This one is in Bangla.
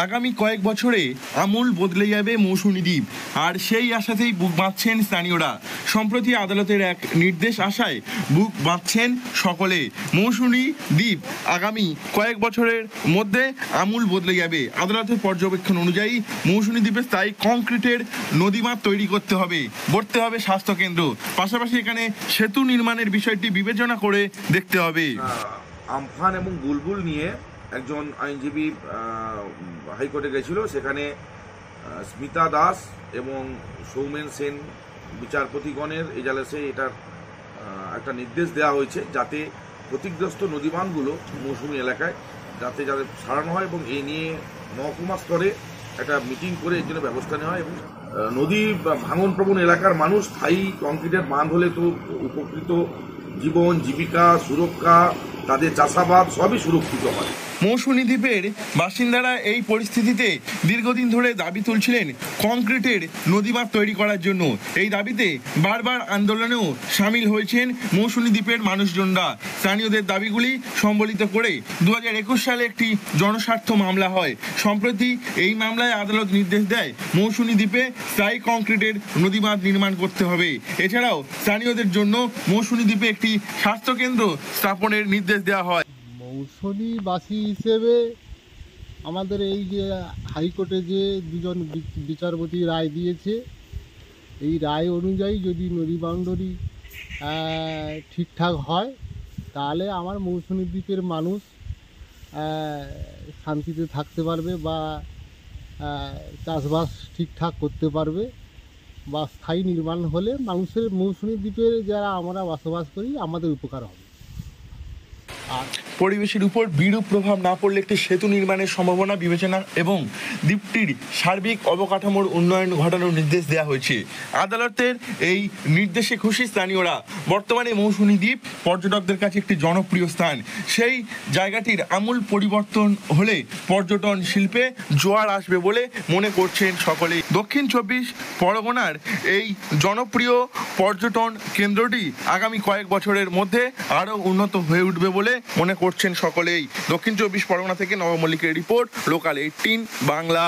আগামী কয়েক বছরে আমূল বদলে যাবে মৌসুমী দ্বীপ, আর সেই আশাতেই বুক বাঁধছেন স্থানীয়রা। সম্প্রতি আদালতের এক নির্দেশ আশায় বুক বাঁধছেন সকলে। মৌসুমী দ্বীপ আগামী কয়েক বছরের মধ্যে আমূল বদলে যাবে। আদালতের পর্যবেক্ষণ অনুযায়ী মৌসুমী দ্বীপে স্থায়ী কংক্রিটের নদীমাত তৈরি করতে হবে, গড়তে হবে স্বাস্থ্যকেন্দ্র, পাশাপাশি এখানে সেতু নির্মাণের বিষয়টি বিবেচনা করে দেখতে হবে। আমফান এবং বুলবুল নিয়ে একজন আইনজীবী হাইকোর্টে গেছিল। সেখানে স্মিতা দাস এবং সৌমেন সেন বিচারপতিগণের এজালাসে এটার একটা নির্দেশ দেওয়া হয়েছে যাতে ক্ষতিগ্রস্ত নদীবাঁধগুলো মৌসুমী এলাকায় যাতে সারানো হয়, এবং এই নিয়ে মহকুমা স্তরে একটা মিটিং করে এর জন্য ব্যবস্থা নেওয়া হয়। এবং নদী ভাঙন প্রবণ এলাকার মানুষ স্থায়ী কংক্রিটের বাঁধ হলে তো উপকৃত, জীবন জীবিকা সুরক্ষা, তাদের চাষাবাদ সবই সুরক্ষিত হয়। মৌসুমী দ্বীপের বাসিন্দারা এই পরিস্থিতিতে দীর্ঘদিন ধরে দাবি তুলছিলেন কংক্রিটের নদীবাঁধ তৈরি করার জন্য। এই দাবিতে বারবার আন্দোলনেও সামিল হয়েছেন মৌসুমী দ্বীপের মানুষজনরা। স্থানীয়দের দাবিগুলি সম্বলিত করে 2021 সালে একটি জনস্বার্থ মামলা হয়। সম্প্রতি এই মামলায় আদালত নির্দেশ দেয় মৌসুমী দ্বীপে স্থায়ী কংক্রিটের নদীবাঁধ নির্মাণ করতে হবে। এছাড়াও স্থানীয়দের জন্য মৌসুমী দ্বীপে একটি স্বাস্থ্যকেন্দ্র স্থাপনের নির্দেশ দেওয়া হয়। মৌসুমীবাসী হিসেবে আমাদের এই যে হাইকোর্টে যে দুজন বিচারপতি রায় দিয়েছে, এই রায় অনুযায়ী যদি নদী বাউন্ডারি ঠিকঠাক হয় তাহলে আমার মৌসুমী দ্বীপের মানুষ শান্তিতে থাকতে পারবে বা চাষবাস ঠিকঠাক করতে পারবে, বা স্থায়ী নির্মাণ হলে মানুষের মৌসুমী দ্বীপের যারা আমরা বসবাস করি আমাদের উপকার হবে। পরিবেশের উপর বিরূপ প্রভাব না পড়লে একটি সেতু নির্মাণের সম্ভাবনা বিবেচনা এবং দ্বীপটির সার্বিক অবকাঠামোর উন্নয়ন ঘটানোর নির্দেশ দেওয়া হয়েছে। আদালতের এই নির্দেশে খুশি স্থানীয়রা। বর্তমানে মৌসুমী দ্বীপ পর্যটকদের কাছে একটি জনপ্রিয় স্থান। সেই জায়গাটির আমূল পরিবর্তন হলে পর্যটন শিল্পে জোয়ার আসবে বলে মনে করছেন সকলেই। দক্ষিণ 24 পরগনার এই জনপ্রিয় পর্যটন কেন্দ্রটি আগামী কয়েক বছরের মধ্যে আরও উন্নত হয়ে উঠবে বলে মনে করছেন সকলেই। দক্ষিণ 24 পরগনা থেকে নব মল্লিকের রিপোর্ট, লোকাল 18 বাংলা।